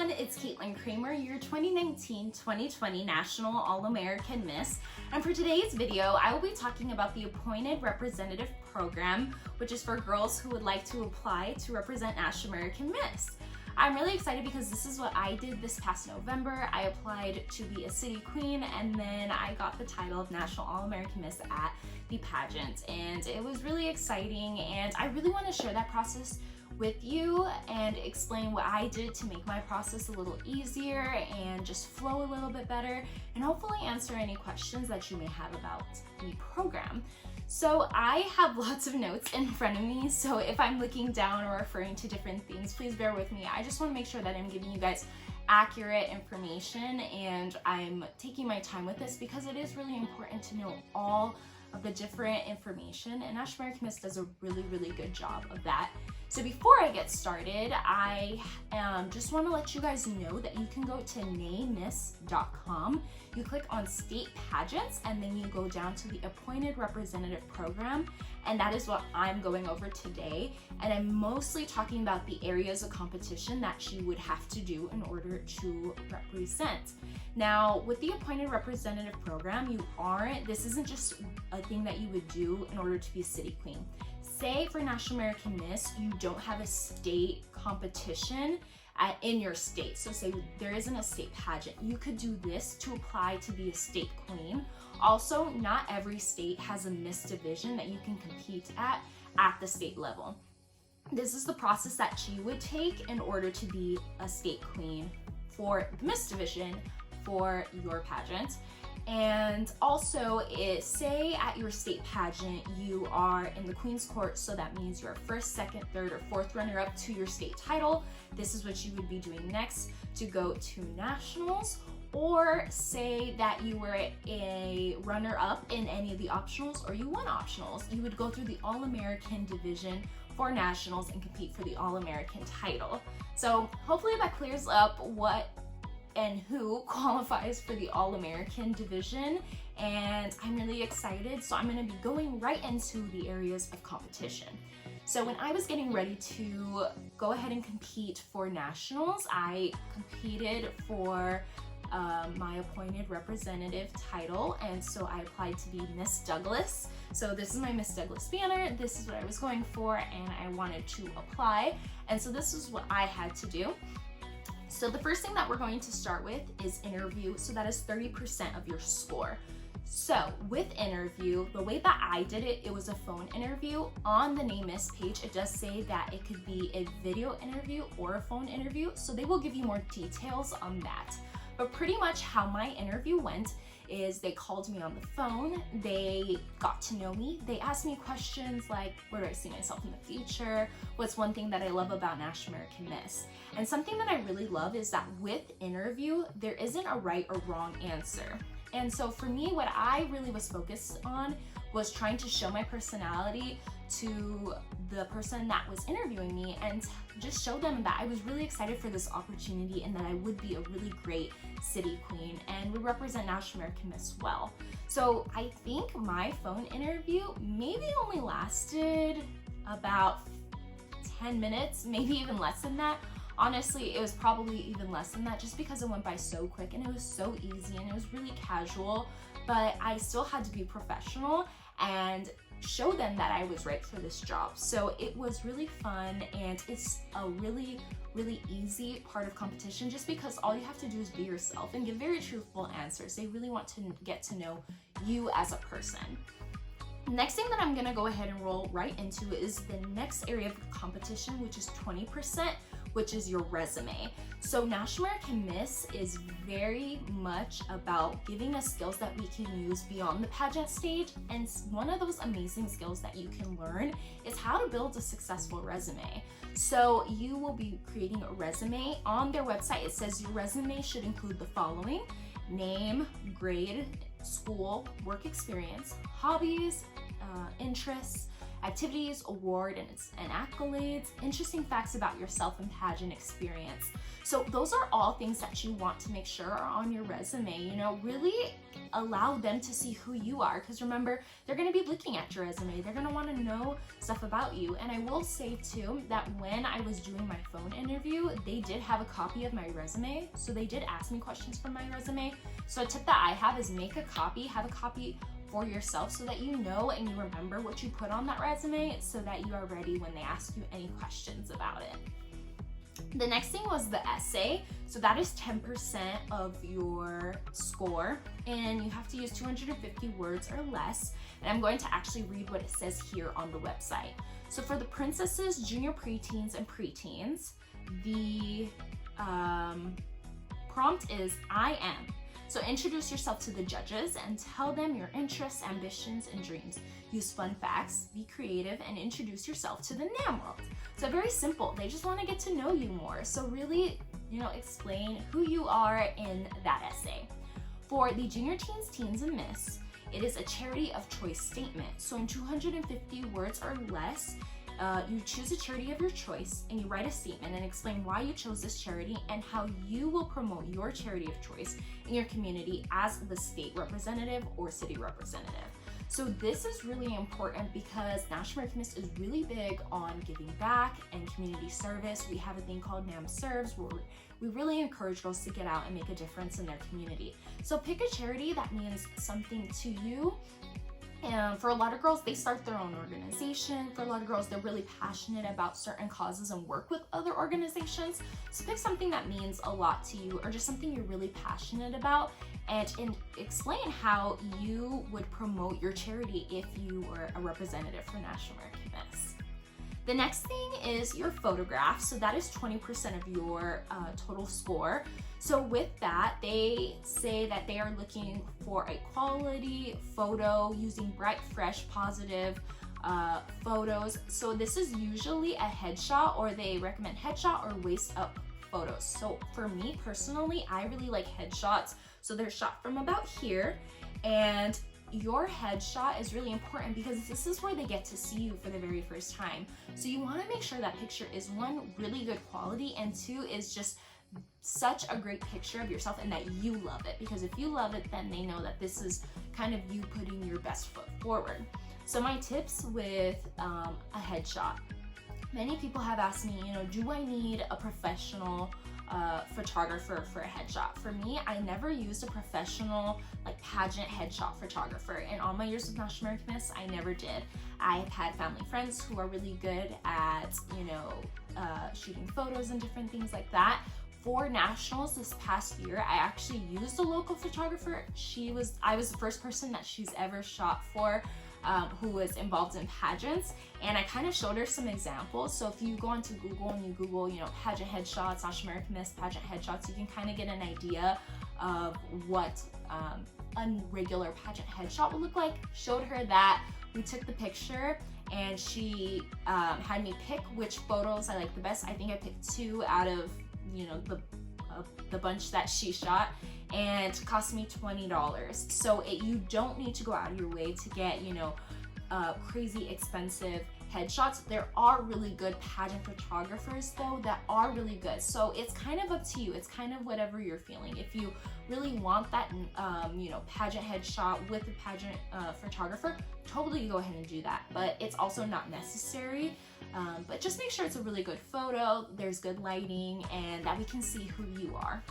everyone, it's Caitlyn Kramer, your 2019-2020 National All-American Miss. And for today's video, I will be talking about the Appointed Representative Program, which is for girls who would like to apply to represent National American Miss. I'm really excited because this is what I did this past November. I applied to be a city queen and then I got the title of National All-American Miss at the pageant. And it was really exciting and I really want to share that process with you and explain what I did to make my process a little easier and just flow a little bit better, and hopefully answer any questions that you may have about the program. So I have lots of notes in front of me, so if I'm looking down or referring to different things, please bear with me. I just want to make sure that I'm giving you guys accurate information and I'm taking my time with this because it is really important to know all of the different information, and National American Miss does a really good job of that. So before I get started, I just want to let you guys know that you can go to namiss.com. You click on state pageants and then you go down to the Appointed Representative Program, and that is what I'm going over today. And I'm mostly talking about the areas of competition that you would have to do in order to represent. Now, with the Appointed Representative Program, this isn't just a thing that you would do in order to be a city queen. Say for National American Miss, you don't have a state competition in your state. So say there isn't a state pageant. You could do this to apply to be a state queen. Also, not every state has a Miss division that you can compete at the state level. This is the process that you would take in order to be a state queen for the Miss division for your pageant. And also, say at your state pageant you are in the Queen's Court, so that means you're first, second, third, or fourth runner-up to your state title. This is what you would be doing next to go to nationals. Or say that you were a runner-up in any of the optionals or you won optionals, you would go through the All-American division for nationals and compete for the All-American title. So hopefully that clears up what and who qualifies for the All-American division, and I'm really excited. So I'm going to be going right into the areas of competition. So when I was getting ready to go ahead and compete for nationals, I competed for my appointed representative title, and so I applied to be Miss Douglas. So this is my Miss Douglas banner. This is what I was going for, and I wanted to apply, and so this is what I had to do. So the first thing that we're going to start with is interview. So that is 30% of your score. So with interview, the way that I did it, it was a phone interview. On the Name Miss page, it does say that it could be a video interview or a phone interview. So they will give you more details on that. But pretty much how my interview went is they called me on the phone, they got to know me, they asked me questions like, where do I see myself in the future? What's one thing that I love about National American Miss? And something that I really love is that with interview, there isn't a right or wrong answer. And so for me, what I really was focused on was trying to show my personality to the person that was interviewing me and just show them that I was really excited for this opportunity and that I would be a really great city queen and would represent National American Miss well. So I think my phone interview maybe only lasted about 10 minutes, maybe even less than that. Honestly, it was probably even less than that just because it went by so quick and it was so easy and it was really casual, but I still had to be professional and show them that I was right for this job. So it was really fun, and it's a really easy part of competition just because all you have to do is be yourself and give very truthful answers. They really want to get to know you as a person. Next thing that I'm gonna go ahead and roll right into is the next area of competition, which is 20%, which is your resume. So National American Miss is very much about giving us skills that we can use beyond the pageant stage, and one of those amazing skills that you can learn is how to build a successful resume. So you will be creating a resume. On their website, it says your resume should include the following: name, grade, school, work experience, hobbies, interests, activities, award, and accolades, interesting facts about yourself and pageant experience. So those are all things that you want to make sure are on your resume. You know, really allow them to see who you are, because remember, they're going to be looking at your resume. They're going to want to know stuff about you. And I will say too that when I was doing my phone interview, they did have a copy of my resume, so they did ask me questions from my resume. So a tip that I have is make a copy, have a copy for yourself so that you know and you remember what you put on that resume, so that you are ready when they ask you any questions about it. The next thing was the essay. So that is 10% of your score, and you have to use 250 words or less. And I'm going to actually read what it says here on the website. So for the princesses, junior preteens, and preteens, the prompt is I am. So introduce yourself to the judges and tell them your interests, ambitions, and dreams. Use fun facts, be creative, and introduce yourself to the NAM world. So very simple. They just want to get to know you more. So really, you know, explain who you are in that essay. For the junior teens, teens, and miss, it is a charity of choice statement. So in 250 words or less, you choose a charity of your choice and you write a statement and explain why you chose this charity and how you will promote your charity of choice in your community as the state representative or city representative. So this is really important because National American Miss is really big on giving back and community service. We have a thing called NAM Serves, where we really encourage girls to get out and make a difference in their community. So pick a charity that means something to you. And for a lot of girls, they start their own organization. For a lot of girls, they're really passionate about certain causes and work with other organizations. So pick something that means a lot to you, or just something you're really passionate about, and explain how you would promote your charity if you were a representative for National American Miss. The next thing is your photograph. So that is 20% of your total score. So with that, they say that they are looking for a quality photo using bright, fresh, positive photos. So this is usually a headshot, or they recommend headshot or waist up photos. So for me personally, I really like headshots. So they're shot from about here, and your headshot is really important because this is where they get to see you for the very first time. So you want to make sure that picture is, one, really good quality, and two, is just such a great picture of yourself and that you love it. Because if you love it, then they know that this is kind of you putting your best foot forward. So my tips with a headshot. Many people have asked me, you know, do I need a professional photographer for a headshot? For me, I never used a professional like pageant headshot photographer, and all my years with National American Miss, I never did. I've had family friends who are really good at, you know, shooting photos and different things like that. For nationals this past year, I actually used a local photographer. I was the first person that she's ever shot for who was involved in pageants, and I kind of showed her some examples. So if you go onto Google and you Google, you know, pageant headshots, National American Miss pageant headshots, you can kind of get an idea of what a regular pageant headshot would look like. Showed her that, we took the picture, and she had me pick which photos I liked the best. I think I picked 2 out of, you know, the bunch that she shot, and it cost me $20. So you don't need to go out of your way to get, you know, crazy expensive headshots. There are really good pageant photographers though that are really good. So it's kind of up to you. It's kind of whatever you're feeling. If you really want that, you know, pageant headshot with a pageant photographer, totally go ahead and do that. But it's also not necessary. But just make sure it's a really good photo, there's good lighting, and that we can see who you are.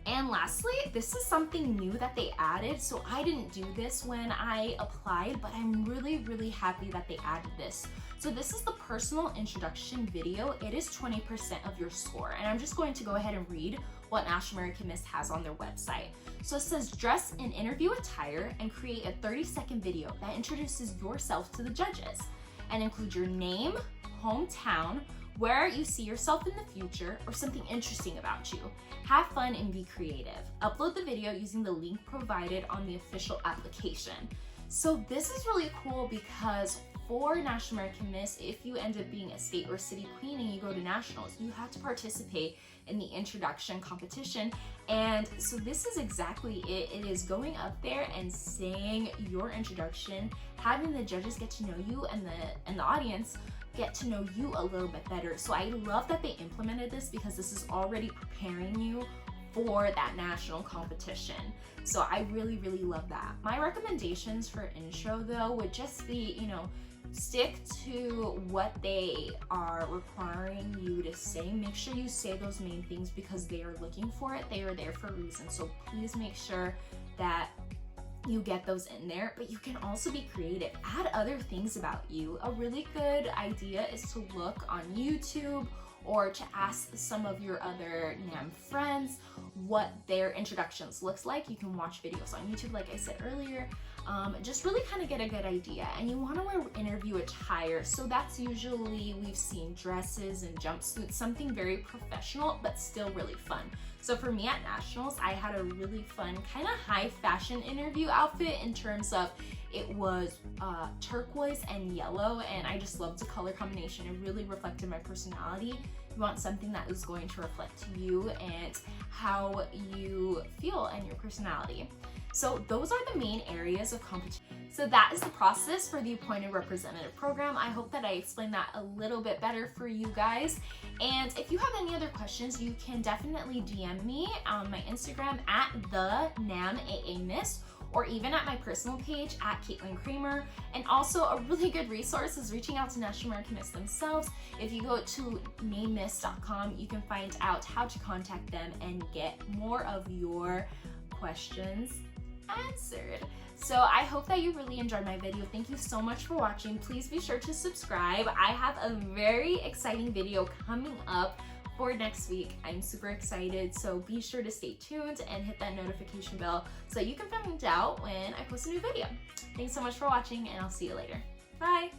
And lastly, this is something new that they added. So I didn't do this when I applied, but I'm really, really happy that they added this. So this is the personal introduction video. It is 20% of your score. And I'm just going to go ahead and read what National American Miss has on their website. So it says, dress in interview attire and create a 30-second video that introduces yourself to the judges and include your name, hometown, where you see yourself in the future, or something interesting about you. Have fun and be creative. Upload the video using the link provided on the official application. So this is really cool because for National American Miss, if you end up being a state or city queen and you go to nationals, you have to participate in the introduction competition. And so this is exactly it. It is going up there and saying your introduction, having the judges get to know you and the audience get to know you a little bit better. So I love that they implemented this because this is already preparing you for that national competition. So I really, really love that. My recommendations for intro though would just be, you know, stick to what they are requiring you to say. Make sure you say those main things because they are looking for it. They are there for a reason. So please make sure that you get those in there, but you can also be creative. Add other things about you. A really good idea is to look on YouTube or to ask some of your other NAM friends what their introductions looks like. You can watch videos on YouTube, like I said earlier. Just really kind of get a good idea. And you want to wear interview attire. So that's usually, we've seen dresses and jumpsuits, something very professional, but still really fun. So for me at nationals, I had a really fun kind of high fashion interview outfit in terms of it was turquoise and yellow, and I just loved the color combination. It really reflected my personality. You want something that is going to reflect you and how you feel and your personality. So those are the main areas of competition. So that is the process for the appointed representative program. I hope that I explained that a little bit better for you guys. And if you have any other questions, you can definitely DM me on my Instagram at the NAM Miss, or even at my personal page at Caitlyn Kramer. And also a really good resource is reaching out to National American Miss themselves. If you go to namemiss.com, you can find out how to contact them and get more of your questions answered. So I hope that you really enjoyed my video. Thank you so much for watching. Please be sure to subscribe. I have a very exciting video coming up for next week. I'm super excited, so be sure to stay tuned and hit that notification bell so you can find out when I post a new video. Thanks so much for watching, and I'll see you later. Bye!